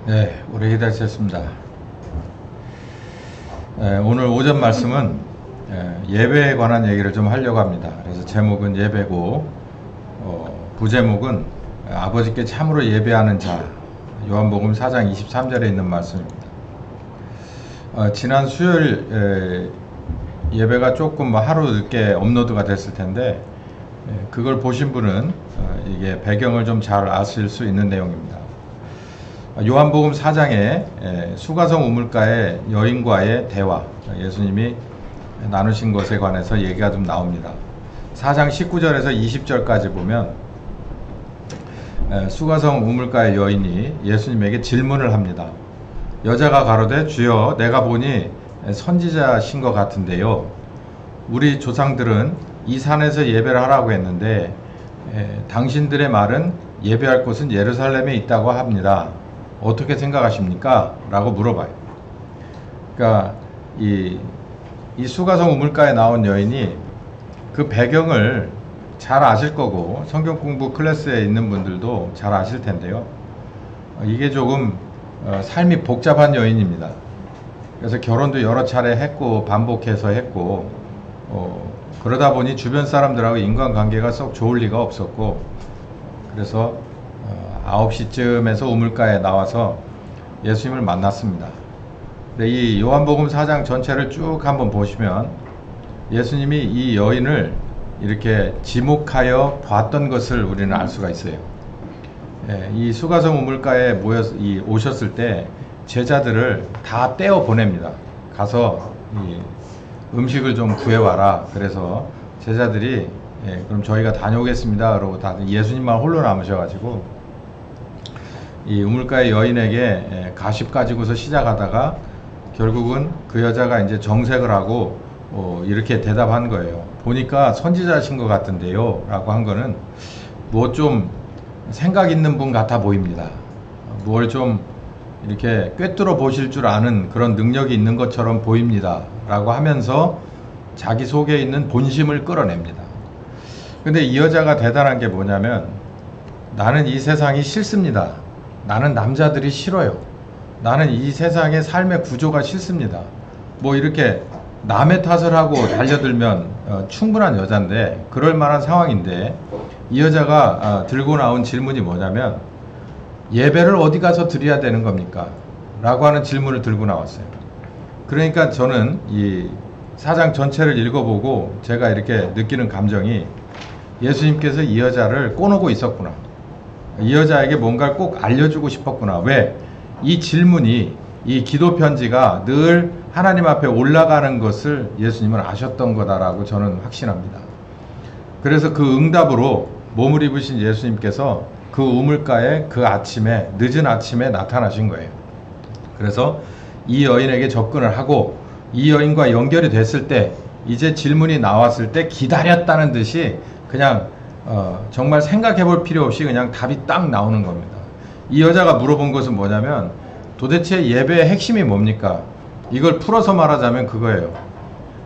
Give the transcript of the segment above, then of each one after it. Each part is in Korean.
네, 오래 기다리셨습니다. 오늘 오전 말씀은 예배에 관한 얘기를 좀 하려고 합니다. 그래서 제목은 예배고, 부제목은 아버지께 참으로 예배하는 자, 요한복음 4장 23절에 있는 말씀입니다. 지난 수요일 예배가 조금 하루 늦게 업로드가 됐을 텐데, 그걸 보신 분은 이게 배경을 좀 잘 아실 수 있는 내용입니다. 요한복음 4장에 수가성 우물가의 여인과의 대화, 예수님이 나누신 것에 관해서 얘기가 좀 나옵니다. 4장 19절에서 20절까지 보면 수가성 우물가의 여인이 예수님에게 질문을 합니다. 여자가 가로되 주여 내가 보니 선지자신 것 같은데요, 우리 조상들은 이 산에서 예배를 하라고 했는데 당신들의 말은 예배할 곳은 예루살렘에 있다고 합니다. 어떻게 생각하십니까? 라고 물어봐요. 그러니까 이 수가성 우물가에 나온 여인이 그 배경을 잘 아실 거고, 성경 공부 클래스에 있는 분들도 잘 아실 텐데요, 이게 조금 삶이 복잡한 여인입니다. 그래서 결혼도 여러 차례 했고 반복해서 했고, 그러다 보니 주변 사람들하고 인간관계가 썩 좋을 리가 없었고, 그래서 9시쯤에서 우물가에 나와서 예수님을 만났습니다. 근데 이 요한복음 4장 전체를 쭉 한번 보시면 예수님이 이 여인을 이렇게 지목하여 봤던 것을 우리는 알 수가 있어요. 이 수가성 우물가에 오셨을 때 제자들을 다 떼어 보냅니다. 가서 이 음식을 좀 구해와라. 그래서 제자들이 그럼 저희가 다녀오겠습니다. 그러고 다들 예수님만 홀로 남으셔가지고 이 우물가의 여인에게 가십 가지고서 시작하다가 결국은 그 여자가 이제 정색을 하고 이렇게 대답한 거예요. 보니까 선지자신 것 같은데요 라고 한 거는 뭐 좀 생각 있는 분 같아 보입니다. 뭘 좀 이렇게 꿰뚫어 보실 줄 아는 그런 능력이 있는 것처럼 보입니다 라고 하면서 자기 속에 있는 본심을 끌어냅니다. 근데 이 여자가 대단한 게 뭐냐면, 나는 이 세상이 싫습니다. 나는 남자들이 싫어요. 나는 이 세상의 삶의 구조가 싫습니다. 뭐 이렇게 남의 탓을 하고 달려들면 충분한 여잔데, 그럴 만한 상황인데, 이 여자가 들고 나온 질문이 뭐냐면, 예배를 어디 가서 드려야 되는 겁니까? 라고 하는 질문을 들고 나왔어요. 그러니까 저는 이 사장 전체를 읽어보고 제가 이렇게 느끼는 감정이, 예수님께서 이 여자를 꼬놓고 있었구나. 이 여자에게 뭔가를 꼭 알려주고 싶었구나. 왜? 이 질문이, 이 기도 편지가 늘 하나님 앞에 올라가는 것을 예수님은 아셨던 거다라고 저는 확신합니다. 그래서 그 응답으로 몸을 입으신 예수님께서 그 우물가에 그 아침에, 늦은 아침에 나타나신 거예요. 그래서 이 여인에게 접근을 하고, 이 여인과 연결이 됐을 때, 이제 질문이 나왔을 때 기다렸다는 듯이 그냥 정말 생각해 볼 필요 없이 그냥 답이 딱 나오는 겁니다. 이 여자가 물어본 것은 뭐냐면, 도대체 예배의 핵심이 뭡니까? 이걸 풀어서 말하자면 그거예요.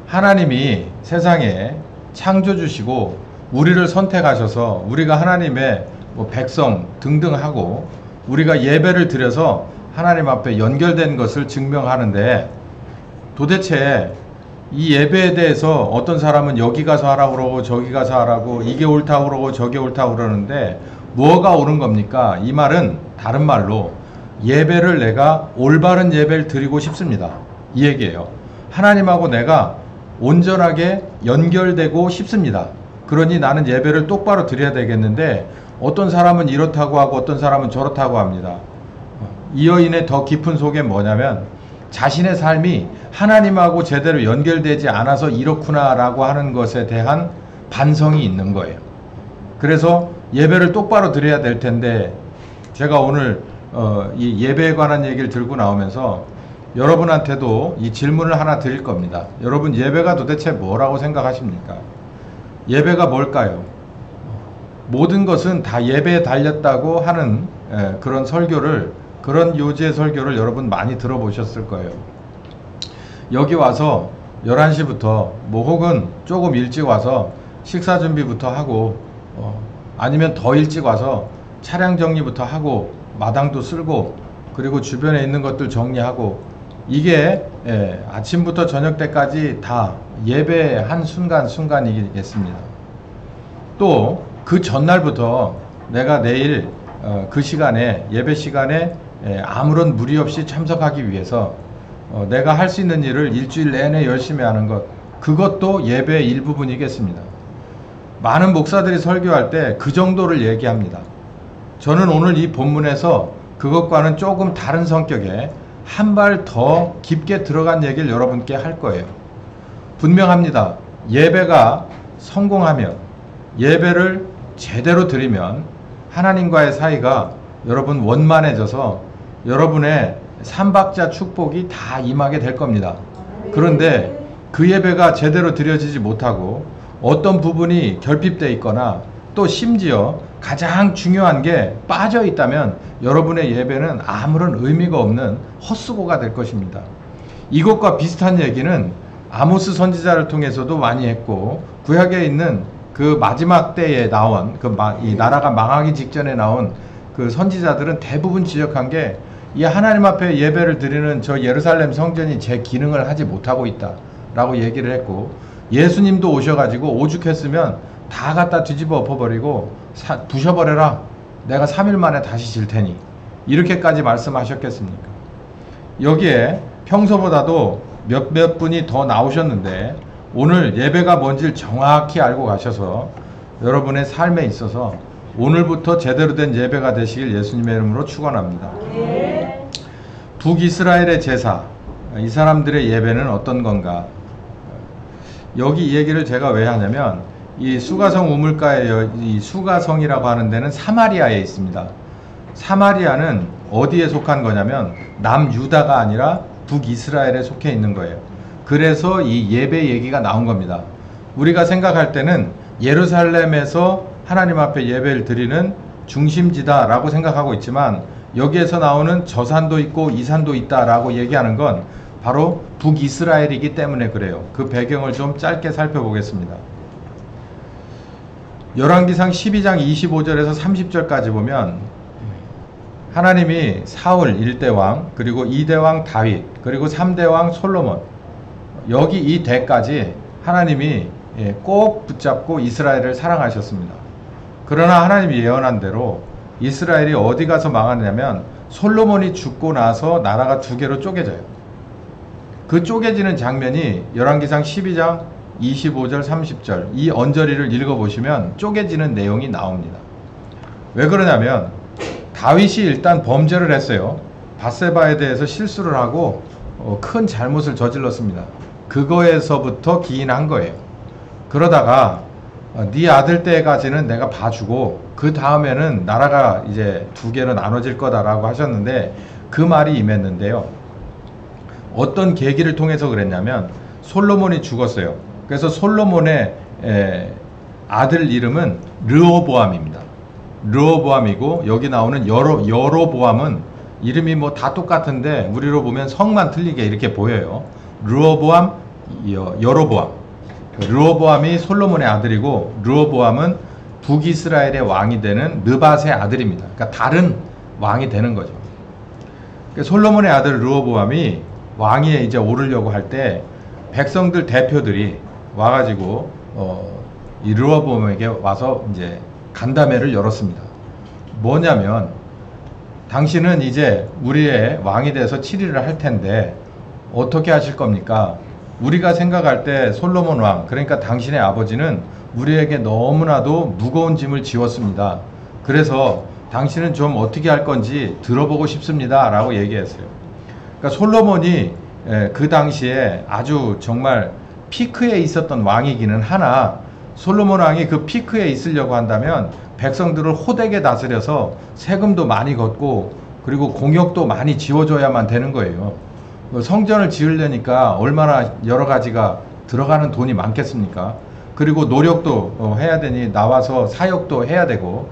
하나님이 세상에 창조주시고 우리를 선택하셔서 우리가 하나님의 백성 등등 하고 우리가 예배를 드려서 하나님 앞에 연결된 것을 증명하는데, 도대체 이 예배에 대해서 어떤 사람은 여기 가서 하라고 그러고 저기 가서 하라고, 이게 옳다고 그러고 저게 옳다고 그러는데 뭐가 옳은 겁니까? 이 말은 다른 말로 예배를 내가 올바른 예배를 드리고 싶습니다, 이 얘기예요. 하나님하고 내가 온전하게 연결되고 싶습니다. 그러니 나는 예배를 똑바로 드려야 되겠는데, 어떤 사람은 이렇다고 하고 어떤 사람은 저렇다고 합니다. 이 여인의 더 깊은 속에 뭐냐면, 자신의 삶이 하나님하고 제대로 연결되지 않아서 이렇구나 라고 하는 것에 대한 반성이 있는 거예요. 그래서 예배를 똑바로 드려야 될 텐데, 제가 오늘 이 예배에 관한 얘기를 들고 나오면서 여러분한테도 이 질문을 하나 드릴 겁니다. 여러분, 예배가 도대체 뭐라고 생각하십니까? 예배가 뭘까요? 모든 것은 다 예배에 달렸다고 하는 그런 설교를, 그런 요지의 설교를 여러분 많이 들어보셨을 거예요. 여기 와서 11시부터 혹은 조금 일찍 와서 식사 준비부터 하고, 아니면 더 일찍 와서 차량 정리부터 하고 마당도 쓸고 그리고 주변에 있는 것들 정리하고, 이게 아침부터 저녁 때까지 다 예배의 한 순간순간이겠습니다. 또 그 전날부터 내가 내일 그 시간에, 예배 시간에 아무런 무리 없이 참석하기 위해서 내가 할 수 있는 일을 일주일 내내 열심히 하는 것, 그것도 예배의 일부분이겠습니다. 많은 목사들이 설교할 때 그 정도를 얘기합니다. 저는 오늘 이 본문에서 그것과는 조금 다른 성격의 한 발 더 깊게 들어간 얘기를 여러분께 할 거예요. 분명합니다. 예배가 성공하면, 예배를 제대로 드리면 하나님과의 사이가 여러분 원만해져서 여러분의 삼박자 축복이 다 임하게 될 겁니다. 그런데 그 예배가 제대로 드려지지 못하고 어떤 부분이 결핍되어 있거나 또 심지어 가장 중요한 게 빠져 있다면 여러분의 예배는 아무런 의미가 없는 헛수고가 될 것입니다. 이것과 비슷한 얘기는 아모스 선지자를 통해서도 많이 했고, 구약에 있는 그 마지막 때에 나온 이 나라가 망하기 직전에 나온 그 선지자들은 대부분 지적한 게, 이 하나님 앞에 예배를 드리는 저 예루살렘 성전이 제 기능을 하지 못하고 있다 라고 얘기를 했고, 예수님도 오셔가지고 오죽했으면 다 갖다 뒤집어 엎어버리고 부셔버려라, 내가 3일 만에 다시 질 테니, 이렇게까지 말씀하셨겠습니까? 여기에 평소보다도 몇몇 분이 더 나오셨는데 오늘 예배가 뭔지를 정확히 알고 가셔서 여러분의 삶에 있어서 오늘부터 제대로 된 예배가 되시길 예수님의 이름으로 축원합니다. 북이스라엘의 제사, 이 사람들의 예배는 어떤 건가? 여기 이 얘기를 제가 왜 하냐면, 이 수가성 우물가에, 이 수가성이라고 하는 데는 사마리아에 있습니다. 사마리아는 어디에 속한 거냐면 남유다가 아니라 북이스라엘에 속해 있는 거예요. 그래서 이 예배 얘기가 나온 겁니다. 우리가 생각할 때는 예루살렘에서 하나님 앞에 예배를 드리는 중심지다 라고 생각하고 있지만, 여기에서 나오는 저 산도 있고 이 산도 있다 라고 얘기하는 건 바로 북이스라엘이기 때문에 그래요. 그 배경을 좀 짧게 살펴보겠습니다. 열왕기상 12장 25절에서 30절까지 보면 하나님이 사울 1대 왕, 그리고 2대 왕 다윗, 그리고 3대 왕 솔로몬, 여기 이 대까지 하나님이 꼭 붙잡고 이스라엘을 사랑하셨습니다. 그러나 하나님이 예언한 대로 이스라엘이 어디 가서 망하냐면 솔로몬이 죽고 나서 나라가 두 개로 쪼개져요. 그 쪼개지는 장면이 열왕기상 12장 25절 30절 이 언저리를 읽어보시면 쪼개지는 내용이 나옵니다. 왜 그러냐면 다윗이 일단 범죄를 했어요. 밧세바에 대해서 실수를 하고 큰 잘못을 저질렀습니다. 그거에서부터 기인한 거예요. 그러다가 네 아들 때까지는 내가 봐주고 그 다음에는 나라가 이제 두 개로 나눠질 거다라고 하셨는데, 그 말이 임했는데요. 어떤 계기를 통해서 그랬냐면 솔로몬이 죽었어요. 그래서 솔로몬의 아들 이름은 르호보암입니다. 르호보암이고, 여기 나오는 여로보암은 이름이 뭐 다 똑같은데 우리로 보면 성만 틀리게 이렇게 보여요. 르호보암, 여로보암. 르호보암이 솔로몬의 아들이고, 르호보암은 북이스라엘의 왕이 되는 느밧의 아들입니다. 그러니까 다른 왕이 되는 거죠. 그러니까 솔로몬의 아들 르호보암이 왕위에 이제 오르려고 할 때 백성들 대표들이 와가지고 이 르호보암에게 와서 이제 간담회를 열었습니다. 뭐냐면, 당신은 이제 우리의 왕이 돼서 치리를 할 텐데 어떻게 하실 겁니까? 우리가 생각할 때 솔로몬 왕, 그러니까 당신의 아버지는 우리에게 너무나도 무거운 짐을 지웠습니다. 그래서 당신은 좀 어떻게 할 건지 들어보고 싶습니다 라고 얘기했어요. 그러니까 솔로몬이 그 당시에 아주 정말 피크에 있었던 왕이기는 하나, 솔로몬 왕이 그 피크에 있으려고 한다면 백성들을 호되게 다스려서 세금도 많이 걷고 그리고 공역도 많이 지워줘야만 되는 거예요. 성전을 지으려니까 얼마나 여러 가지가 들어가는 돈이 많겠습니까? 그리고 노력도 해야 되니 나와서 사역도 해야 되고,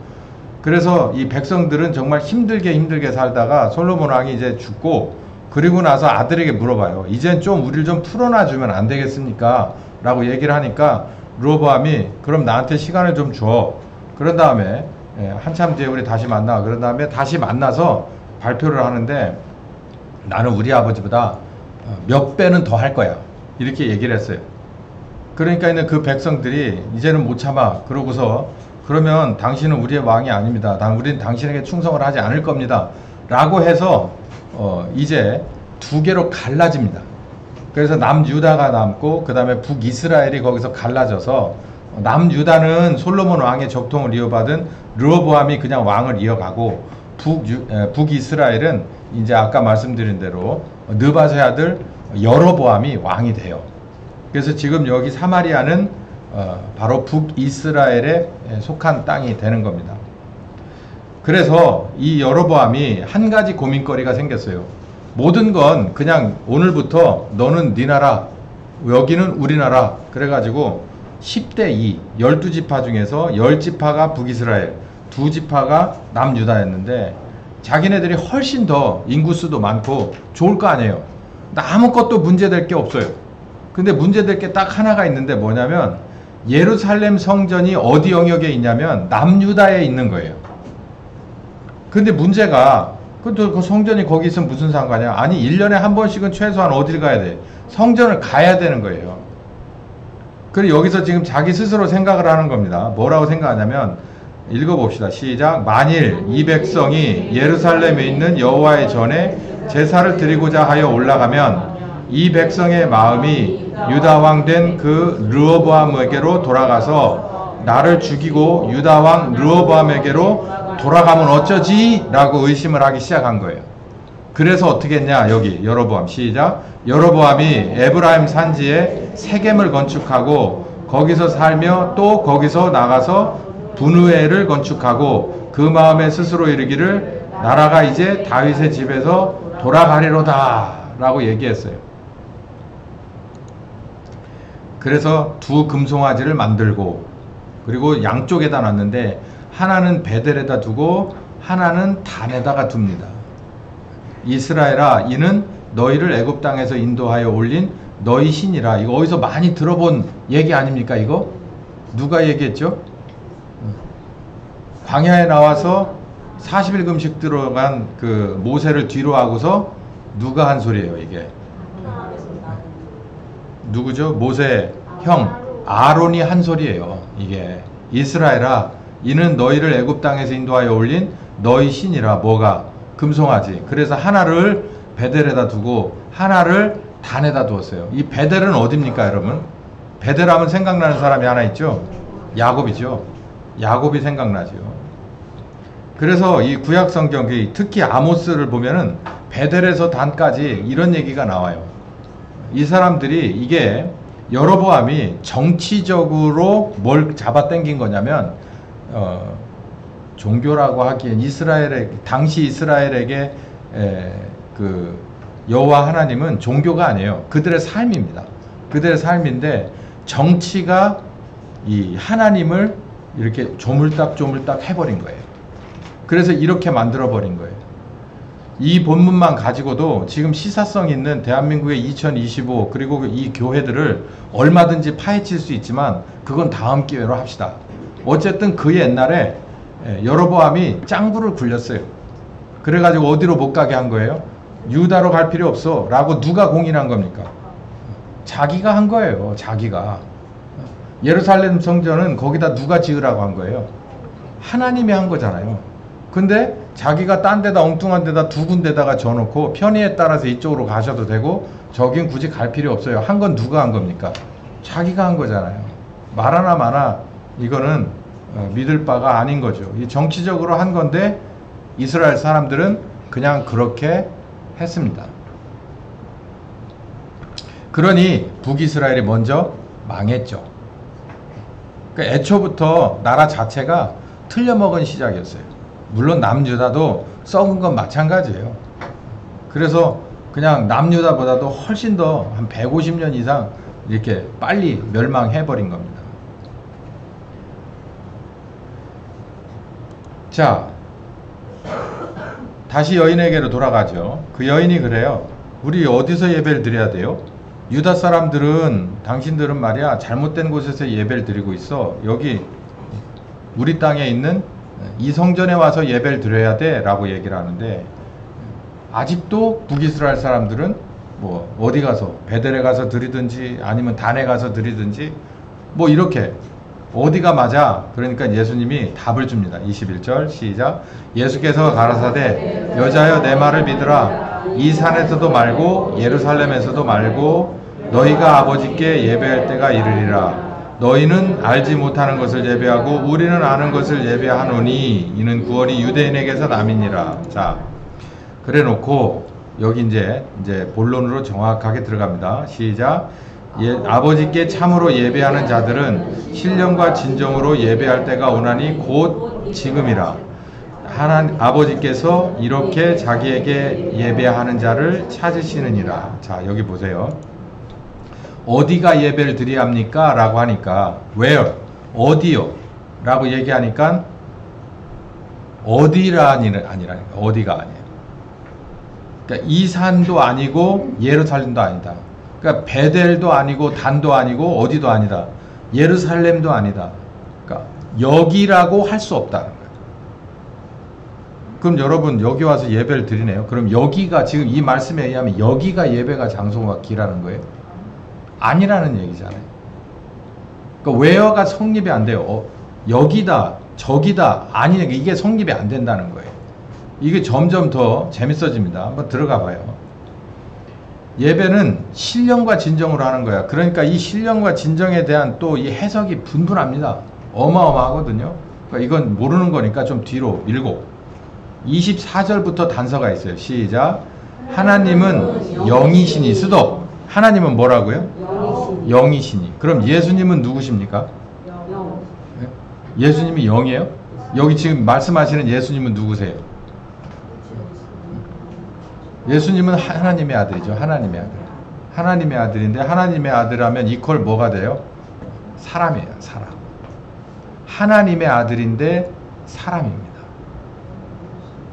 그래서 이 백성들은 정말 힘들게 살다가 솔로몬 왕이 이제 죽고, 그리고 나서 아들에게 물어봐요. 이젠 좀 우리를 좀 풀어놔주면 안 되겠습니까? 라고 얘기를 하니까 르호보암이 그럼 나한테 시간을 좀 줘. 그런 다음에 한참 뒤에 우리 다시 만나. 그런 다음에 다시 만나서 발표를 하는데 나는 우리 아버지보다 몇 배는 더 할 거야. 이렇게 얘기를 했어요. 그러니까 그 백성들이 이제는 못 참아. 그러고서 그러면 당신은 우리의 왕이 아닙니다. 우리는 당신에게 충성을 하지 않을 겁니다. 라고 해서 이제 두 개로 갈라집니다. 그래서 남유다가 남고 그 다음에 북이스라엘이 거기서 갈라져서 남유다는 솔로몬 왕의 적통을 이어받은 르호보암이 그냥 왕을 이어가고 북이스라엘은 이제 아까 말씀드린 대로 느바세 아들 여로보암이 왕이 돼요. 그래서 지금 여기 사마리아는 바로 북이스라엘에 속한 땅이 되는 겁니다. 그래서 이 여로보암이 한 가지 고민거리가 생겼어요. 모든 건 그냥 오늘부터 너는 네 나라, 여기는 우리나라. 그래가지고 10대 2, 12지파 중에서 10지파가 북이스라엘, 2지파가 남유다였는데 자기네들이 훨씬 더 인구수도 많고 좋을 거 아니에요. 아무것도 문제될 게 없어요. 근데 문제될 게 딱 하나가 있는데 뭐냐면 예루살렘 성전이 어디 영역에 있냐면 남유다에 있는 거예요. 근데 문제가 그 성전이 거기 있으면 무슨 상관이야? 아니 1년에 한 번씩은 최소한 어딜 가야 돼? 성전을 가야 되는 거예요. 그리고 여기서 지금 자기 스스로 생각을 하는 겁니다. 뭐라고 생각하냐면 읽어봅시다. 시작. 만일 이 백성이 예루살렘에 있는 여호와의 전에 제사를 드리고자 하여 올라가면 이 백성의 마음이 유다왕 된 그 르호보암에게로 돌아가서 나를 죽이고 유다왕 르호보암에게로 돌아가면 어쩌지? 라고 의심을 하기 시작한 거예요. 그래서 어떻게 했냐? 여기 여로보암 시작. 여로보암이 에브라임 산지에 세겜을 건축하고 거기서 살며 또 거기서 나가서 분우엘을 건축하고 그 마음에 스스로 이르기를 나라가 이제 다윗의 집에서 돌아가리로다 라고 얘기했어요. 그래서 두 금송아지를 만들고 그리고 양쪽에다 놨는데 하나는 베델에다 두고 하나는 단에다가 둡니다. 이스라엘아 이는 너희를 애굽 땅에서 인도하여 올린 너희 신이라. 이거 어디서 많이 들어본 얘기 아닙니까? 이거 누가 얘기했죠? 광야에 나와서 40일 금식 들어간 그 모세를 뒤로 하고서 누가 한 소리예요 이게? 누구죠? 모세 형 아론이 한 소리예요. 이게 이스라엘아 이는 너희를 애굽 땅에서 인도하여 올린 너희 신이라. 뭐가? 금송아지. 그래서 하나를 베델에다 두고 하나를 단에다 두었어요. 이 베델은 어딥니까 여러분? 베델 하면 생각나는 사람이 하나 있죠? 야곱이죠. 야곱이 생각나죠. 그래서 이 구약 성경이 특히 아모스를 보면은 베델에서 단까지 이런 얘기가 나와요. 이 사람들이 이게 여로보암이 정치적으로 뭘 잡아당긴 거냐면 종교라고 하기엔 당시 이스라엘에게 그 여호와 하나님은 종교가 아니에요. 그들의 삶입니다. 그들의 삶인데 정치가 이 하나님을 이렇게 조물딱 해버린 거예요. 그래서 이렇게 만들어버린 거예요. 이 본문만 가지고도 지금 시사성 있는 대한민국의 2025 그리고 이 교회들을 얼마든지 파헤칠 수 있지만 그건 다음 기회로 합시다. 어쨌든 그 옛날에 여로보암이 짱구를 굴렸어요. 그래가지고 어디로 못 가게 한 거예요? 유다로 갈 필요 없어 라고 누가 공인한 겁니까? 자기가 한 거예요. 자기가. 예루살렘 성전은 거기다 누가 지으라고 한 거예요? 하나님이 한 거잖아요. 근데 자기가 딴 데다 엉뚱한 데다 두 군데다가 져놓고 편의에 따라서 이쪽으로 가셔도 되고 저긴 굳이 갈 필요 없어요. 한 건 누가 한 겁니까? 자기가 한 거잖아요. 말하나 마나 이거는 믿을 바가 아닌 거죠. 이 정치적으로 한 건데 이스라엘 사람들은 그냥 그렇게 했습니다. 그러니 북이스라엘이 먼저 망했죠. 그러니까 애초부터 나라 자체가 틀려먹은 시작이었어요. 물론 남유다도 썩은 건 마찬가지예요. 그래서 그냥 남유다보다도 훨씬 더 한 150년 이상 이렇게 빨리 멸망해버린 겁니다. 자, 다시 여인에게로 돌아가죠. 그 여인이 그래요. 우리 어디서 예배를 드려야 돼요? 유다 사람들은 당신들은 말이야 잘못된 곳에서 예배를 드리고 있어. 여기 우리 땅에 있는 이 성전에 와서 예배를 드려야 돼 라고 얘기를 하는데 아직도 북이스라엘 사람들은 뭐 어디 가서 베델에 가서 드리든지 아니면 단에 가서 드리든지 뭐 이렇게 어디가 맞아? 그러니까 예수님이 답을 줍니다. 21절 시작. 예수께서 가라사대 여자여 내 말을 믿으라. 이 산에서도 말고 예루살렘에서도 말고 너희가 아버지께 예배할 때가 이르리라. 너희는 알지 못하는 것을 예배하고 우리는 아는 것을 예배하노니 이는 구원이 유대인에게서 남이니라. 자, 그래 놓고 여기 이제 본론으로 정확하게 들어갑니다. 시작. 아버지께 참으로 예배하는 자들은 신령과 진정으로 예배할 때가 오나니 곧 지금이라. 아버지께서 이렇게 자기에게 예배하는 자를 찾으시느니라. 자, 여기 보세요. 어디가 예배를 드려야 합니까? 라고 하니까 where? 어디요? 라고 얘기하니까 어디라니는 아니라 어디가 아니에요. 그러니까 이 산도 아니고 예루살렘도 아니다. 그러니까 베델도 아니고 단도 아니고 어디도 아니다. 예루살렘도 아니다. 그러니까 여기라고 할 수 없다는 거예요. 그럼 여러분 여기 와서 예배를 드리네요. 그럼 여기가 지금 이 말씀에 의하면 여기가 예배가 장소가 기라는 거예요? 아니라는 얘기잖아요. 그러니까 where가 성립이 안 돼요. 여기다 저기다 아니 이게 성립이 안 된다는 거예요. 이게 점점 더 재밌어집니다. 한번 들어가 봐요. 예배는 신령과 진정으로 하는 거야. 그러니까 이 신령과 진정에 대한 또 이 해석이 분분합니다. 어마어마하거든요. 그러니까 이건 모르는 거니까 좀 뒤로 밀고 24절부터 단서가 있어요. 시작. 하나님은 영이시니 수도. 하나님은 뭐라고요? 영이시니. 그럼 예수님은 누구십니까? 예수님이 영이에요? 여기 지금 말씀하시는 예수님은 누구세요? 예수님은 하나님의 아들이죠. 하나님의 아들. 하나님의 아들인데 하나님의 아들하면 이퀄 뭐가 돼요? 사람이에요. 사람. 하나님의 아들인데 사람입니다.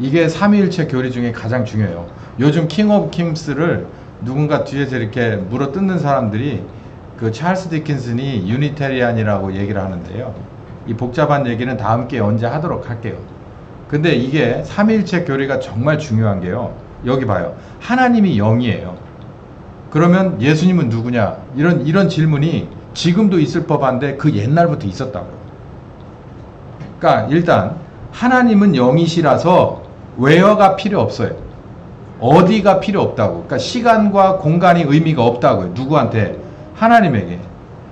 이게 삼위일체 교리 중에 가장 중요해요. 요즘 킹 오브 킹스를 누군가 뒤에서 이렇게 물어뜯는 사람들이 그 찰스 디킨슨이 유니테리안이라고 얘기를 하는데요. 이 복잡한 얘기는 다음 기회에 언제 하도록 할게요. 근데 이게 삼위일체 교리가 정말 중요한 게요. 여기 봐요. 하나님이 영이에요. 그러면 예수님은 누구냐? 이런 질문이 지금도 있을 법한데 그 옛날부터 있었다고요. 그러니까 일단 하나님은 영이시라서 where가 필요 없어요. 어디가 필요 없다고. 그러니까 시간과 공간이 의미가 없다고요. 누구한테? 하나님에게.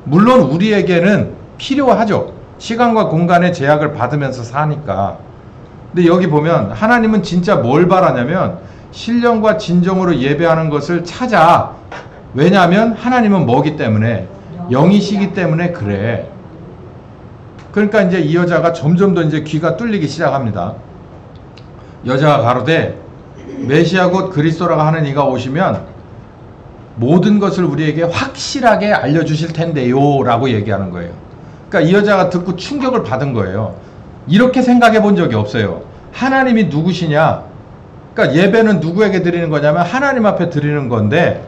물론 우리에게는 필요하죠. 시간과 공간의 제약을 받으면서 사니까. 근데 여기 보면 하나님은 진짜 뭘 바라냐면 신령과 진정으로 예배하는 것을 찾아. 왜냐하면 하나님은 뭐기 때문에? 영이시기 때문에 그래. 그러니까 이제 이 여자가 점점 더 이제 귀가 뚫리기 시작합니다. 여자가 가로되 메시아 곧 그리스도라고 하는 이가 오시면 모든 것을 우리에게 확실하게 알려주실 텐데요 라고 얘기하는 거예요. 그러니까 이 여자가 듣고 충격을 받은 거예요. 이렇게 생각해 본 적이 없어요. 하나님이 누구시냐? 그러니까 예배는 누구에게 드리는 거냐면 하나님 앞에 드리는 건데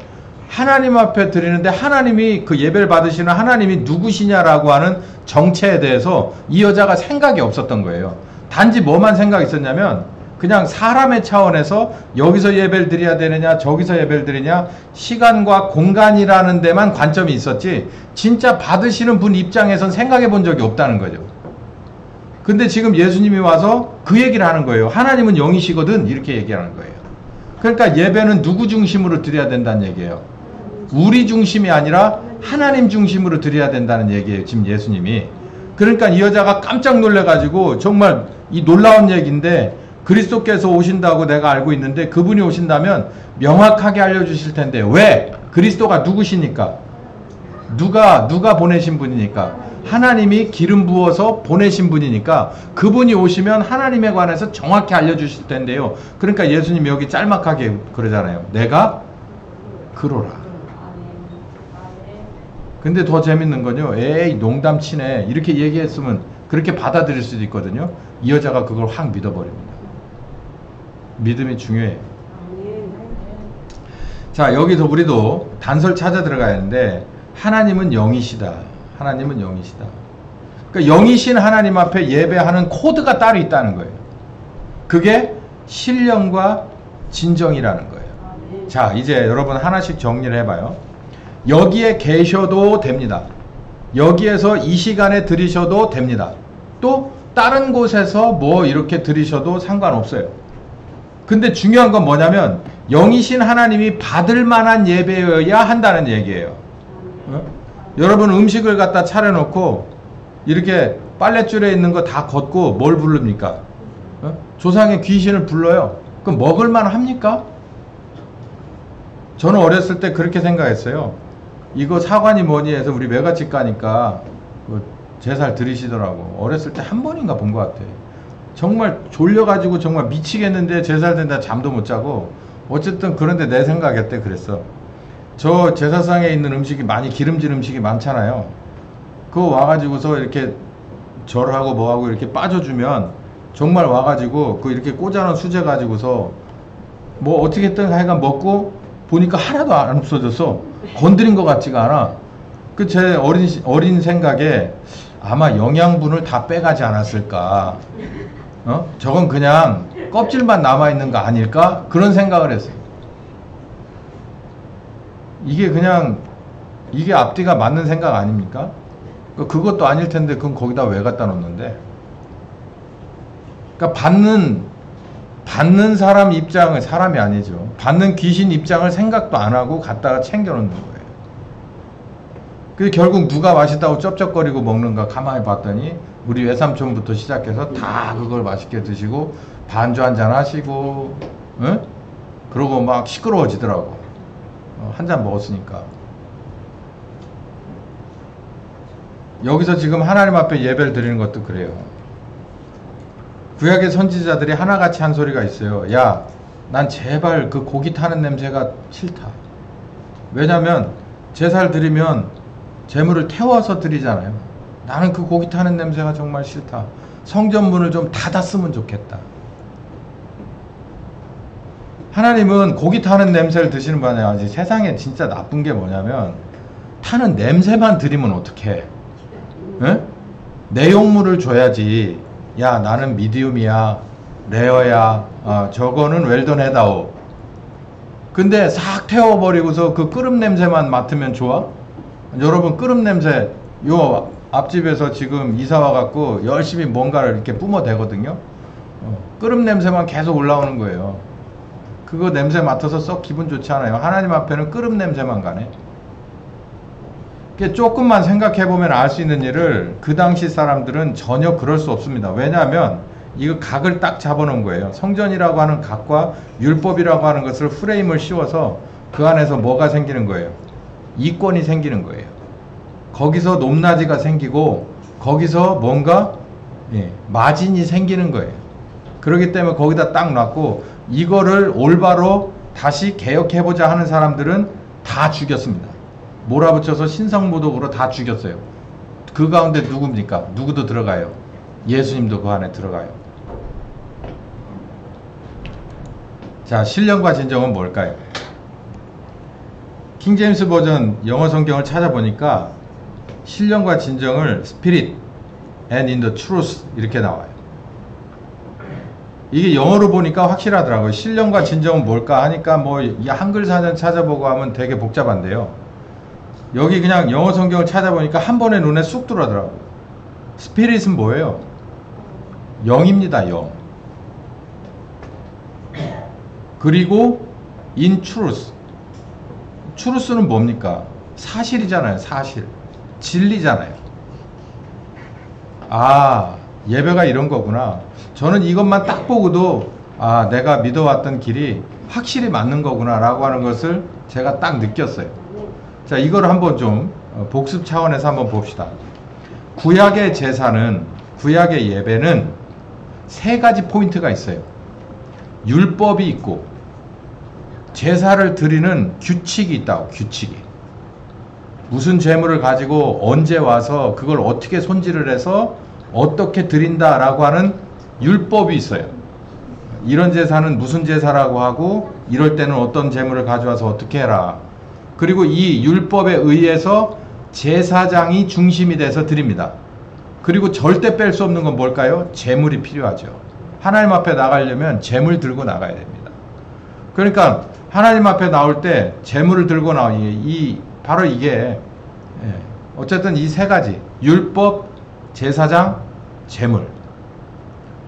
하나님 앞에 드리는데 하나님이 그 예배를 받으시는 하나님이 누구시냐라고 하는 정체에 대해서 이 여자가 생각이 없었던 거예요. 단지 뭐만 생각이 있었냐면 그냥 사람의 차원에서 여기서 예배를 드려야 되느냐 저기서 예배를 드리냐 시간과 공간이라는 데만 관점이 있었지 진짜 받으시는 분 입장에선 생각해 본 적이 없다는 거죠. 근데 지금 예수님이 와서 그 얘기를 하는 거예요. 하나님은 영이시거든 이렇게 얘기하는 거예요. 그러니까 예배는 누구 중심으로 드려야 된다는 얘기예요. 우리 중심이 아니라 하나님 중심으로 드려야 된다는 얘기예요. 지금 예수님이. 그러니까 이 여자가 깜짝 놀래가지고 정말 이 놀라운 얘기인데 그리스도께서 오신다고 내가 알고 있는데 그분이 오신다면 명확하게 알려주실 텐데 왜? 그리스도가 누구시니까? 누가 보내신 분이니까? 하나님이 기름 부어서 보내신 분이니까 그분이 오시면 하나님에 관해서 정확히 알려주실 텐데요. 그러니까 예수님이 여기 짤막하게 그러잖아요. 내가 그러라. 근데 더 재밌는 건요. 에이 농담치네 이렇게 얘기했으면 그렇게 받아들일 수도 있거든요. 이 여자가 그걸 확 믿어버립니다. 믿음이 중요해요. 자 여기서 우리도 단서를 찾아 들어가야 하는데 하나님은 영이시다. 하나님은 영이시다. 그러니까 영이신 하나님 앞에 예배하는 코드가 따로 있다는 거예요. 그게 신령과 진정이라는 거예요. 자, 이제 여러분 하나씩 정리를 해봐요. 여기에 계셔도 됩니다. 여기에서 이 시간에 들으셔도 됩니다. 또 다른 곳에서 뭐 이렇게 들으셔도 상관없어요. 근데 중요한 건 뭐냐면 영이신 하나님이 받을 만한 예배여야 한다는 얘기예요. 여러분 음식을 갖다 차려놓고 이렇게 빨랫줄에 있는 거 다 걷고 뭘 부릅니까? 조상의 귀신을 불러요. 그럼 먹을만 합니까? 저는 어렸을 때 그렇게 생각했어요. 이거 사관이 뭐니 해서 우리 외갓집 가니까 제살 드리시더라고. 어렸을 때 한 번인가 본 것 같아. 정말 졸려가지고 정말 미치겠는데 제살 된다 잠도 못 자고. 어쨌든 그런데 내 생각에 때 그랬어. 저 제사상에 있는 음식이 많이 기름진 음식이 많잖아요. 그거 와가지고서 이렇게 절하고 뭐하고 이렇게 빠져주면 정말 와가지고 그 이렇게 꽂아놓은 수제 가지고서 뭐 어떻게든 하여간 먹고 보니까 하나도 안 없어졌어. 건드린 것 같지가 않아. 그 제 어린 생각에 아마 영양분을 다 빼가지 않았을까. 저건 그냥 껍질만 남아있는 거 아닐까? 그런 생각을 했어요. 이게 그냥 이게 앞뒤가 맞는 생각 아닙니까? 그것도 아닐 텐데 그건 거기다 왜 갖다 놓는데? 그러니까 받는 사람 입장을, 사람이 아니죠. 받는 귀신 입장을 생각도 안 하고 갖다가 챙겨 놓는 거예요. 그래서 결국 누가 맛있다고 쩝쩝거리고 먹는가 가만히 봤더니 우리 외삼촌부터 시작해서 다 그걸 맛있게 드시고 반주 한잔 하시고, 응? 그러고 막 시끄러워지더라고. 한 잔 먹었으니까. 여기서 지금 하나님 앞에 예배를 드리는 것도 그래요. 구약의 선지자들이 하나같이 한 소리가 있어요. 야, 난 제발 그 고기 타는 냄새가 싫다. 왜냐면 제살 드리면 제물을 태워서 드리잖아요. 나는 그 고기 타는 냄새가 정말 싫다. 성전문을 좀 닫았으면 좋겠다. 하나님은 고기 타는 냄새를 드시는 분이 아니지. 세상에 진짜 나쁜 게 뭐냐면 타는 냄새만 드리면 어떡해. 응? 내용물을 줘야지. 야, 나는 미디움이야, 레어야, 저거는 웰던 해다오. 근데 싹 태워버리고서 그 끓음 냄새만 맡으면 좋아? 여러분, 끓음 냄새, 요 앞집에서 지금 이사 와갖고 열심히 뭔가를 이렇게 뿜어대거든요. 끓음 냄새만 계속 올라오는 거예요. 그거 냄새 맡아서 썩 기분 좋지 않아요. 하나님 앞에는 끓음 냄새만 가네. 조금만 생각해보면 알 수 있는 일을 그 당시 사람들은 전혀 그럴 수 없습니다. 왜냐하면 이거 각을 딱 잡아놓은 거예요. 성전이라고 하는 각과 율법이라고 하는 것을 프레임을 씌워서 그 안에서 뭐가 생기는 거예요? 이권이 생기는 거예요. 거기서 높낮이가 생기고 거기서 뭔가 마진이 생기는 거예요. 그렇기 때문에 거기다 딱 놨고 이거를 올바로 다시 개혁해보자 하는 사람들은 다 죽였습니다. 몰아붙여서 신성모독으로 다 죽였어요. 그 가운데 누굽니까? 누구도 들어가요. 예수님도 그 안에 들어가요. 자, 신령과 진정은 뭘까요? 킹제임스 버전 영어 성경을 찾아보니까 신령과 진정을 Spirit and in the truth 이렇게 나와요. 이게 영어로 보니까 확실하더라고요. 신령과 진정은 뭘까 하니까 뭐 한글 사전 찾아보고 하면 되게 복잡한데요. 여기 그냥 영어 성경을 찾아보니까 한 번에 눈에 쑥 들어오더라고요. 스피릿은 뭐예요? 영입니다. 영. 그리고 in truth. truth는 뭡니까? 사실이잖아요. 사실. 진리잖아요. 아, 예배가 이런 거구나. 저는 이것만 딱 보고도 아, 내가 믿어왔던 길이 확실히 맞는 거구나 라고 하는 것을 제가 딱 느꼈어요. 자, 이걸 한번 좀 복습 차원에서 한번 봅시다. 구약의 제사는, 구약의 예배는 세 가지 포인트가 있어요. 율법이 있고 제사를 드리는 규칙이 있다고. 규칙이. 무슨 제물을 가지고 언제 와서 그걸 어떻게 손질을 해서 어떻게 드린다라고 하는 율법이 있어요. 이런 제사는 무슨 제사라고 하고 이럴 때는 어떤 제물을 가져와서 어떻게 해라. 그리고 이 율법에 의해서 제사장이 중심이 돼서 드립니다. 그리고 절대 뺄 수 없는 건 뭘까요? 제물이 필요하죠. 하나님 앞에 나가려면 제물 들고 나가야 됩니다. 그러니까 하나님 앞에 나올 때 제물을 들고 바로 이게 어쨌든 이 세 가지 율법, 제사장, 제물.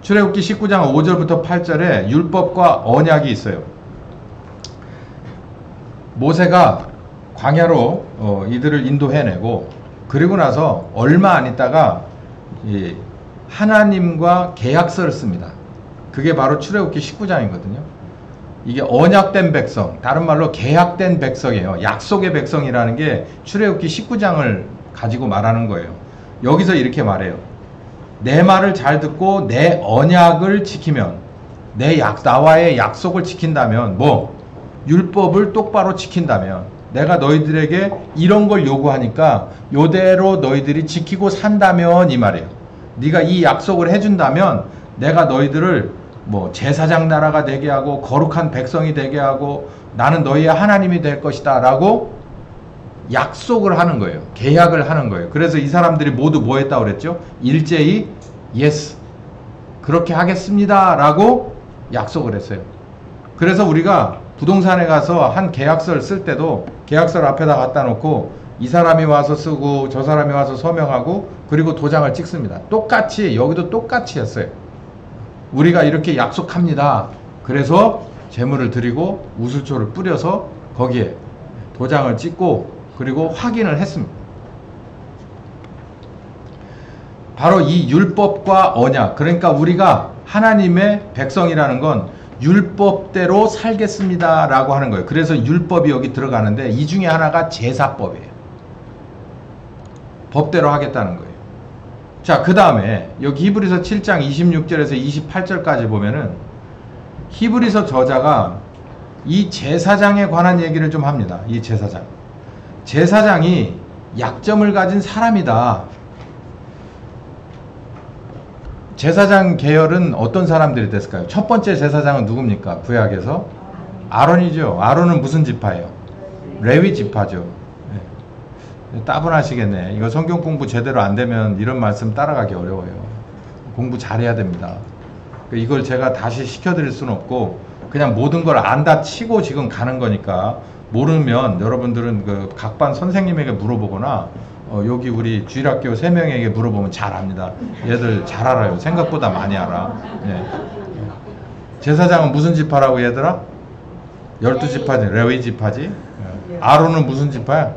출애굽기 19장 5절부터 8절에 율법과 언약이 있어요. 모세가 광야로 이들을 인도해내고 그리고 나서 얼마 안 있다가 하나님과 계약서를 씁니다. 그게 바로 출애굽기 19장이거든요. 이게 언약된 백성, 다른 말로 계약된 백성이에요. 약속의 백성이라는 게 출애굽기 19장을 가지고 말하는 거예요. 여기서 이렇게 말해요. 내 말을 잘 듣고 내 언약을 지키면, 나와의 약속을 지킨다면, 율법을 똑바로 지킨다면, 내가 너희들에게 이런 걸 요구하니까 요대로 너희들이 지키고 산다면 이 말이에요. 네가 이 약속을 해준다면 내가 너희들을 제사장 나라가 되게 하고 거룩한 백성이 되게 하고 나는 너희의 하나님이 될 것이다 라고 약속을 하는 거예요. 계약을 하는 거예요. 그래서 이 사람들이 모두 뭐 했다고 그랬죠? 일제히 예스 그렇게 하겠습니다 라고 약속을 했어요. 그래서 우리가 부동산에 가서 한 계약서를 쓸 때도 계약서를 앞에다 갖다 놓고 이 사람이 와서 쓰고 저 사람이 와서 서명하고 그리고 도장을 찍습니다. 똑같이 여기도 똑같이 했어요. 우리가 이렇게 약속합니다. 그래서 제물을 드리고 우슬초를 뿌려서 거기에 도장을 찍고 그리고 확인을 했습니다. 바로 이 율법과 언약, 그러니까 우리가 하나님의 백성이라는 건 율법대로 살겠습니다 라고 하는 거예요. 그래서 율법이 여기 들어가는데 이 중에 하나가 제사법이에요. 법대로 하겠다는 거예요. 자, 그 다음에 여기 히브리서 7장 26절에서 28절까지 보면은 히브리서 저자가 이 제사장에 관한 얘기를 좀 합니다. 이 제사장이 약점을 가진 사람이다. 제사장 계열은 어떤 사람들이 됐을까요? 첫 번째 제사장은 누굽니까? 구약에서 아론이죠. 아론은 무슨 지파예요? 레위 지파죠. 네. 따분하시겠네. 이거 성경 공부 제대로 안 되면 이런 말씀 따라가기 어려워요. 공부 잘해야 됩니다. 이걸 제가 다시 시켜드릴 수는 없고 그냥 모든 걸 안다 치고 지금 가는 거니까 모르면 여러분들은 그 각반 선생님에게 물어보거나 여기 우리 주일학교 3명에게 물어보면 잘 압니다. 얘들 잘 알아요. 생각보다 많이 알아. 네. 제사장은 무슨 지파라고 얘들아? 12지파지. 레위 지파지. 아론은 무슨 지파야?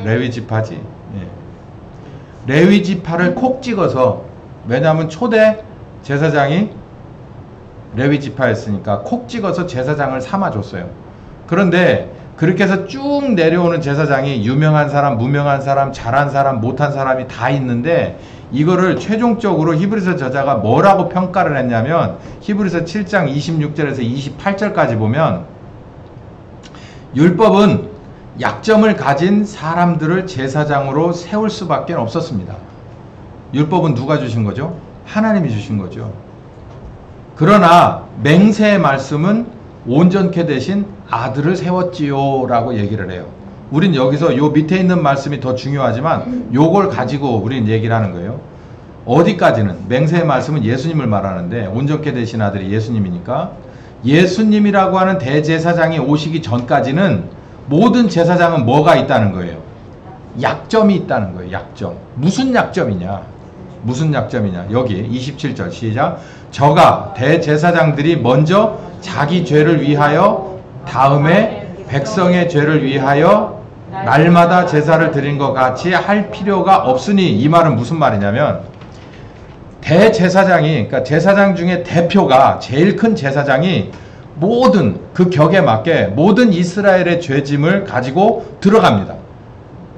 레위 지파지. 네. 레위 지파를 콕 찍어서, 왜냐하면 초대 제사장이 레위 지파였으니까 콕 찍어서 제사장을 삼아줬어요. 그런데 그렇게 해서 쭉 내려오는 제사장이 유명한 사람, 무명한 사람, 잘한 사람, 못한 사람이 다 있는데 이거를 최종적으로 히브리서 저자가 뭐라고 평가를 했냐면 히브리서 7장 26절에서 28절까지 보면 율법은 약점을 가진 사람들을 제사장으로 세울 수밖에 없었습니다. 율법은 누가 주신 거죠? 하나님이 주신 거죠. 그러나 맹세의 말씀은 온전케 되신 아들을 세웠지요 라고 얘기를 해요. 우린 여기서 요 밑에 있는 말씀이 더 중요하지만 요걸 가지고 우린 얘기를 하는 거예요. 어디까지는 맹세의 말씀은 예수님을 말하는데 온전케 되신 아들이 예수님이니까 예수님이라고 하는 대제사장이 오시기 전까지는 모든 제사장은 뭐가 있다는 거예요? 약점이 있다는 거예요. 약점. 무슨 약점이냐? 무슨 약점이냐? 여기 27절 시작. 저가 대제사장들이 먼저 자기 죄를 위하여 다음에 백성의 죄를 위하여 날마다 제사를 드린 것 같이 할 필요가 없으니, 이 말은 무슨 말이냐면 대제사장이, 그러니까 제사장 중에 대표가, 제일 큰 제사장이 모든 그 격에 맞게 모든 이스라엘의 죄짐을 가지고 들어갑니다.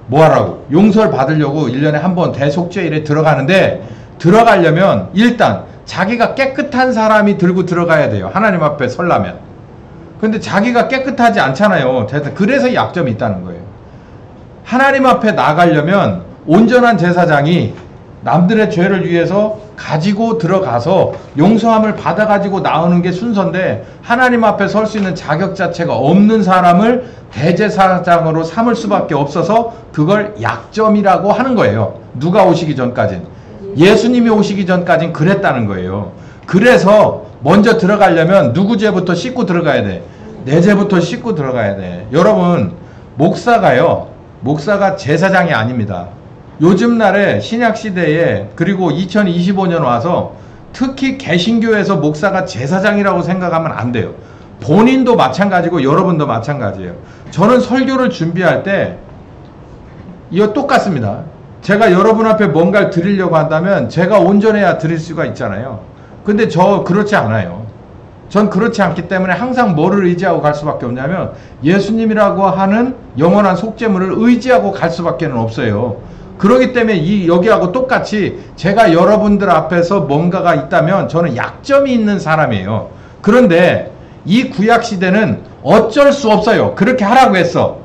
뭐하라고? 용서를 받으려고 1년에 한 번 대속죄일에 들어가는데, 들어가려면 일단 자기가 깨끗한 사람이 들고 들어가야 돼요. 하나님 앞에 서려면. 근데 자기가 깨끗하지 않잖아요. 그래서 약점이 있다는 거예요. 하나님 앞에 나가려면 온전한 제사장이 남들의 죄를 위해서 가지고 들어가서 용서함을 받아가지고 나오는 게 순서인데, 하나님 앞에 설 수 있는 자격 자체가 없는 사람을 대제사장으로 삼을 수밖에 없어서 그걸 약점이라고 하는 거예요. 누가 오시기 전까진. 예수님이 오시기 전까진 그랬다는 거예요. 그래서 먼저 들어가려면 누구 죄부터 씻고 들어가야 돼? 내재부터 씻고 들어가야 돼. 여러분, 목사가 제사장이 아닙니다. 요즘 날에 신약시대에, 그리고 2025년 와서 특히 개신교에서 목사가 제사장이라고 생각하면 안 돼요. 본인도 마찬가지고 여러분도 마찬가지예요. 저는 설교를 준비할 때 이거 똑같습니다. 제가 여러분 앞에 뭔가를 드리려고 한다면 제가 온전해야 드릴 수가 있잖아요. 근데 저 그렇지 않아요. 전 그렇지 않기 때문에 항상 뭐를 의지하고 갈 수밖에 없냐면 예수님이라고 하는 영원한 속죄물을 의지하고 갈 수밖에 없어요. 그렇기 때문에 여기하고 똑같이 제가 여러분들 앞에서 뭔가가 있다면 저는 약점이 있는 사람이에요. 그런데 이 구약시대는 어쩔 수 없어요. 그렇게 하라고 했어.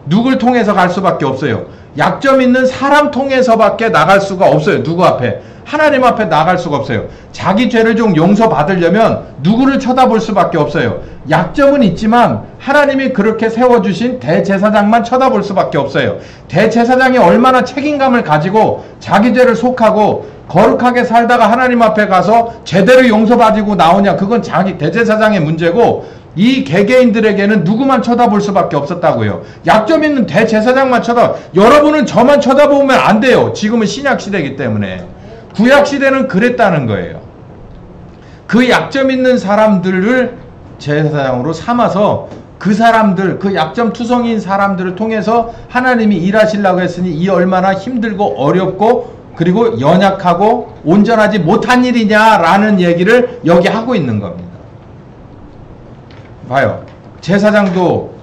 누굴 통해서 갈 수밖에 없어요. 약점 있는 사람 통해서밖에 나갈 수가 없어요. 누구 앞에? 하나님 앞에 나갈 수가 없어요. 자기 죄를 좀 용서받으려면 누구를 쳐다볼 수밖에 없어요. 약점은 있지만 하나님이 그렇게 세워주신 대제사장만 쳐다볼 수밖에 없어요. 대제사장이 얼마나 책임감을 가지고 자기 죄를 속하고 거룩하게 살다가 하나님 앞에 가서 제대로 용서받고 나오냐, 그건 자기 대제사장의 문제고, 이 개개인들에게는 누구만 쳐다볼 수밖에 없었다고요. 약점 있는 대제사장만 여러분은 저만 쳐다보면 안 돼요. 지금은 신약시대이기 때문에. 구약시대는 그랬다는 거예요. 그 약점 있는 사람들을 제사장으로 삼아서 그 사람들, 그 약점 투성이인 사람들을 통해서 하나님이 일하시려고 했으니 이 얼마나 힘들고 어렵고 그리고 연약하고 온전하지 못한 일이냐라는 얘기를 여기 하고 있는 겁니다. 봐요. 제사장도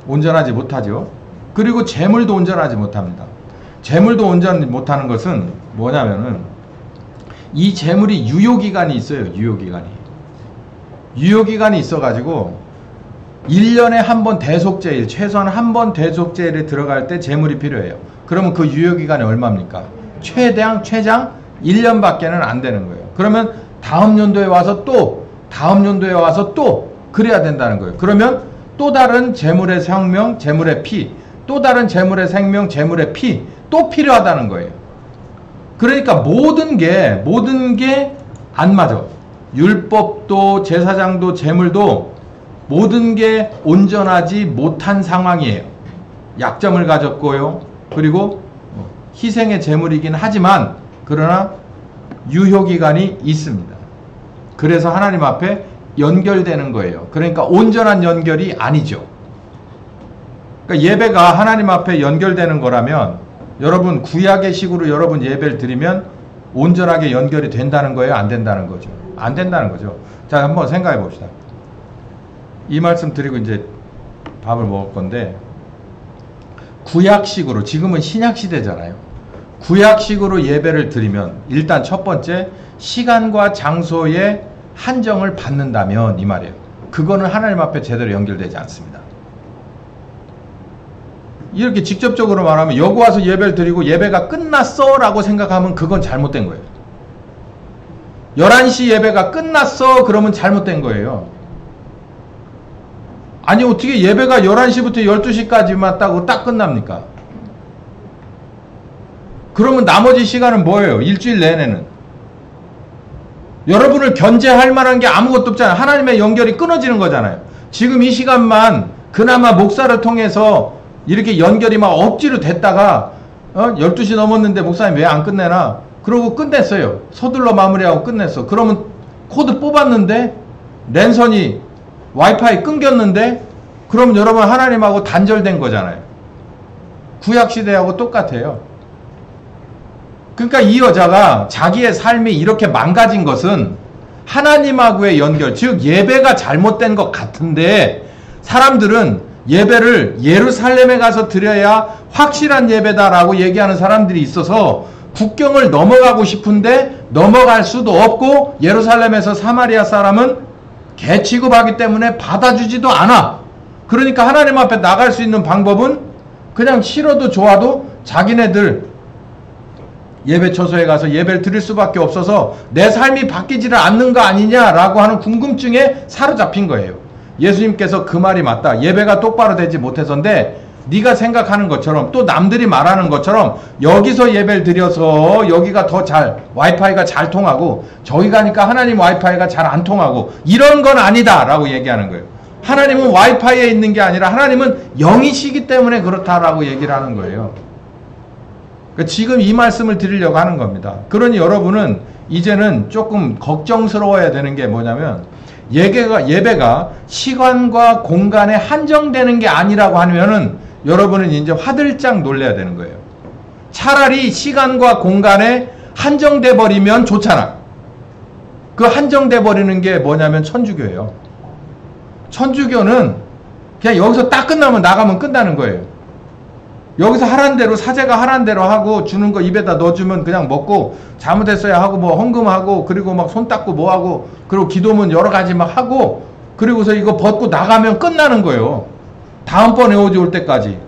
온전하지 못하죠. 그리고 제물도 온전하지 못합니다. 제물도 온전히 못하는 것은 뭐냐면은 이 제물이 유효기간이 있어요. 유효기간이 있어가지고 1년에 한 번 대속제일, 최소한 한 번 대속제일에 들어갈 때 제물이 필요해요. 그러면 그 유효기간이 얼마입니까? 최장 1년밖에는 안 되는 거예요. 그러면 다음 연도에 와서 또 그래야 된다는 거예요. 그러면 또 다른 제물의 생명, 제물의 피, 또 다른 제물의 생명, 제물의 피 또 필요하다는 거예요. 그러니까 모든 게 안 맞아. 율법도 제사장도 제물도 모든 게 온전하지 못한 상황이에요. 약점을 가졌고요. 그리고 희생의 제물이긴 하지만 그러나 유효기간이 있습니다. 그래서 하나님 앞에 연결되는 거예요. 그러니까 온전한 연결이 아니죠. 그러니까 예배가 하나님 앞에 연결되는 거라면 여러분 구약의 식으로 여러분 예배를 드리면 온전하게 연결이 된다는 거예요? 안 된다는 거죠? 안 된다는 거죠. 자, 한번 생각해 봅시다. 이 말씀 드리고 이제 밥을 먹을 건데, 구약식으로, 지금은 신약시대잖아요. 구약식으로 예배를 드리면 일단 첫 번째, 시간과 장소의 한정을 받는다면 이 말이에요. 그거는 하나님 앞에 제대로 연결되지 않습니다. 이렇게 직접적으로 말하면 여기 와서 예배를 드리고 예배가 끝났어 라고 생각하면 그건 잘못된 거예요. 11시 예배가 끝났어 그러면 잘못된 거예요. 아니 어떻게 예배가 11시부터 12시까지만 딱 끝납니까? 그러면 나머지 시간은 뭐예요? 일주일 내내는 여러분을 견제할 만한 게 아무것도 없잖아요. 하나님의 연결이 끊어지는 거잖아요. 지금 이 시간만 그나마 목사를 통해서 이렇게 연결이 막 억지로 됐다가 12시 넘었는데 목사님 왜 안 끝내나? 그러고 끝냈어요. 서둘러 마무리하고 끝냈어. 그러면 코드 뽑았는데 랜선이 와이파이 끊겼는데 그럼 여러분 하나님하고 단절된 거잖아요. 구약시대하고 똑같아요. 그러니까 이 여자가 자기의 삶이 이렇게 망가진 것은 하나님하고의 연결, 즉 예배가 잘못된 것 같은데 사람들은 예배를 예루살렘에 가서 드려야 확실한 예배다라고 얘기하는 사람들이 있어서 국경을 넘어가고 싶은데 넘어갈 수도 없고 예루살렘에서 사마리아 사람은 개 취급하기 때문에 받아주지도 않아. 그러니까 하나님 앞에 나갈 수 있는 방법은 그냥 싫어도 좋아도 자기네들 예배처소에 가서 예배를 드릴 수밖에 없어서 내 삶이 바뀌지를 않는 거 아니냐라고 하는 궁금증에 사로잡힌 거예요. 예수님께서 그 말이 맞다. 예배가 똑바로 되지 못해서인데 네가 생각하는 것처럼 또 남들이 말하는 것처럼 여기서 예배를 드려서 여기가 더 잘 와이파이가 잘 통하고 저기 가니까 하나님 와이파이가 잘 안 통하고 이런 건 아니다 라고 얘기하는 거예요. 하나님은 와이파이에 있는 게 아니라 하나님은 영이시기 때문에 그렇다라고 얘기를 하는 거예요. 그러니까 지금 이 말씀을 드리려고 하는 겁니다. 그러니 여러분은 이제는 조금 걱정스러워야 되는 게 뭐냐면 예배가 시간과 공간에 한정되는 게 아니라고 하면은 여러분은 이제 화들짝 놀라야 되는 거예요. 차라리 시간과 공간에 한정돼 버리면 좋잖아. 그 한정돼 버리는 게 뭐냐면 천주교예요. 천주교는 그냥 여기서 딱 끝나면 나가면 끝나는 거예요. 여기서 하란 대로 사제가 하란 대로 하고 주는 거 입에다 넣어주면 그냥 먹고 잘못했어야 하고 뭐 헌금하고 그리고 막 손 닦고 뭐 하고 그리고 기도문 여러 가지 막 하고 그리고서 이거 벗고 나가면 끝나는 거예요. 다음번에 오지 올 때까지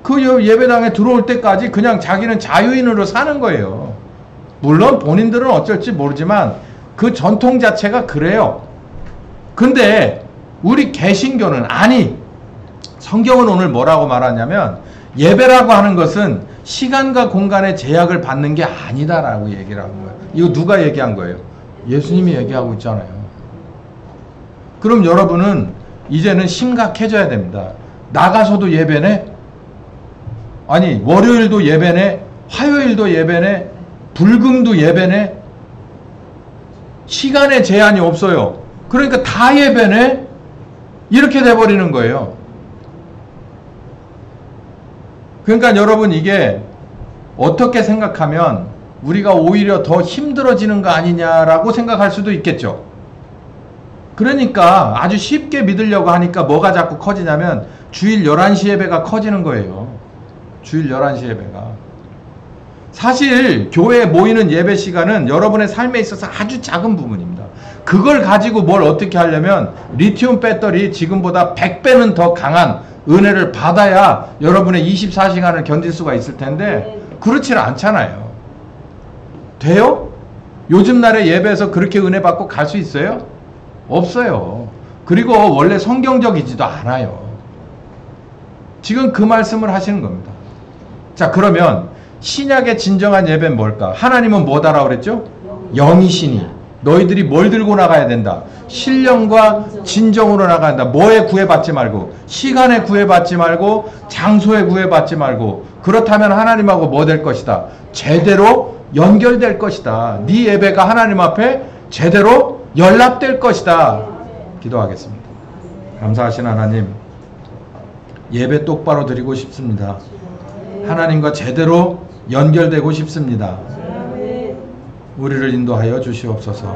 그 예배당에 들어올 때까지 그냥 자기는 자유인으로 사는 거예요. 물론 본인들은 어쩔지 모르지만 그 전통 자체가 그래요. 근데 우리 개신교는 아니, 성경은 오늘 뭐라고 말하냐면 예배라고 하는 것은 시간과 공간의 제약을 받는 게 아니다라고 얘기를 하는 거예요. 이거 누가 얘기한 거예요? 예수님이 얘기하고 있잖아요. 그럼 여러분은 이제는 심각해져야 됩니다. 나가서도 예배네? 아니 월요일도 예배네? 화요일도 예배네? 불금도 예배네? 시간에 제한이 없어요. 그러니까 다 예배네? 이렇게 돼버리는 거예요. 그러니까 여러분 이게 어떻게 생각하면 우리가 오히려 더 힘들어지는 거 아니냐라고 생각할 수도 있겠죠. 그러니까 아주 쉽게 믿으려고 하니까 뭐가 자꾸 커지냐면 주일 11시 예배가 커지는 거예요. 주일 11시 예배가. 사실 교회에 모이는 예배 시간은 여러분의 삶에 있어서 아주 작은 부분입니다. 그걸 가지고 뭘 어떻게 하려면 리튬 배터리 지금보다 100배는 더 강한 은혜를 받아야 여러분의 24시간을 견딜 수가 있을 텐데 그렇지는 않잖아요. 돼요? 요즘 날에 예배에서 그렇게 은혜 받고 갈 수 있어요? 없어요. 그리고 원래 성경적이지도 않아요. 지금 그 말씀을 하시는 겁니다. 자, 그러면 신약의 진정한 예배는 뭘까? 하나님은 뭐다라고 그랬죠? 영이시니 너희들이 뭘 들고 나가야 된다? 신령과 진정으로 나가야 된다. 뭐에 구애받지 말고, 시간에 구애받지 말고, 장소에 구애받지 말고. 그렇다면 하나님하고 뭐 될 것이다? 제대로 연결될 것이다. 네 예배가 하나님 앞에 제대로 연락될 것이다. 기도하겠습니다. 감사하신 하나님, 예배 똑바로 드리고 싶습니다. 하나님과 제대로 연결되고 싶습니다. 우리를 인도하여 주시옵소서.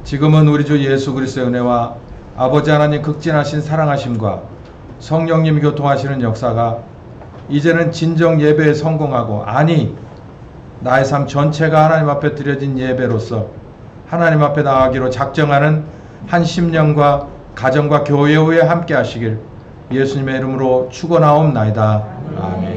지금은 우리 주 예수 그리스도의 은혜와 아버지 하나님 극진하신 사랑하심과 성령님이 교통하시는 역사가 이제는 진정 예배에 성공하고, 아니 나의 삶 전체가 하나님 앞에 드려진 예배로서 하나님 앞에 나가기로 작정하는 한 심령과 가정과 교회 후에 함께 하시길 예수님의 이름으로 축원하옵나이다. 아멘.